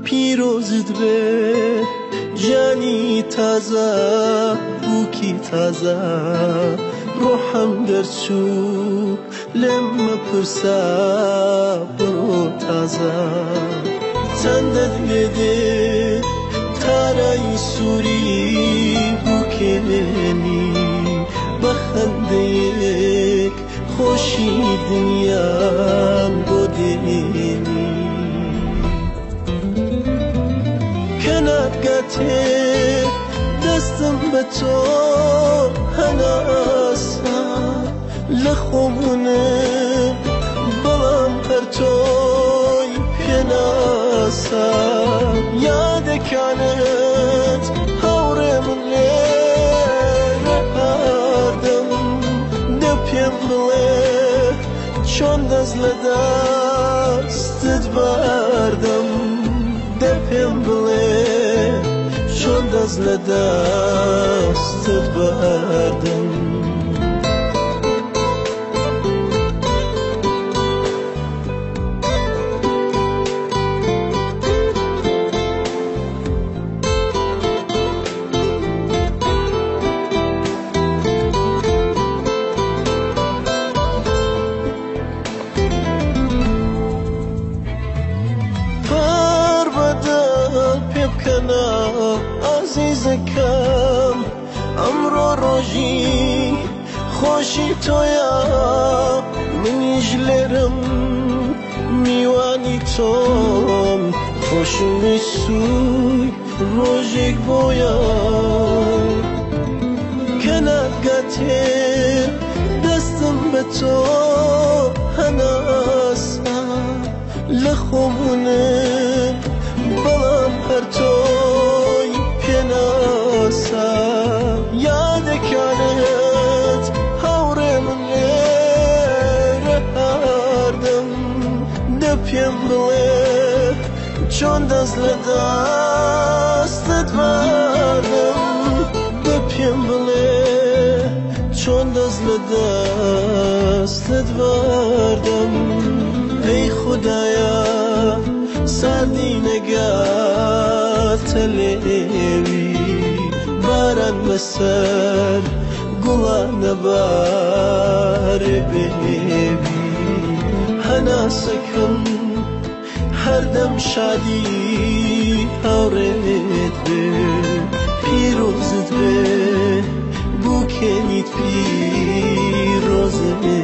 پیروزت به جانی تازه بوکی تازه روحم درچو لما پرسا برو تازه تندت بده تارای سوری بوکنی بخنده یک خوشی دنیا بودنی کنارگته دستم به تو هناسا لخومونه بلام هر توی پناسا یاد کانت هوره من لیره آردم دپیم بله چون دست لدستت بردم دپیم بله چون دست لدستت بردم عزیزکم امرو روزی خوشی تویا منیش لرم میوانی توم خوشم سوی روزیک بویا کنارگته دستم به تو هناسا لخومونه بلام هر توی پناسا یاد کانت هوره من لیره آردم دپیم بله چون دست لدستت بردم دپیم بله چون دست لدستت بردم ای خدایا سردی نگات لیوی باران بسر گلان بار بیوی هناسکم هر دم شادی هورت به پیروزت به بوکنیت پیروزت به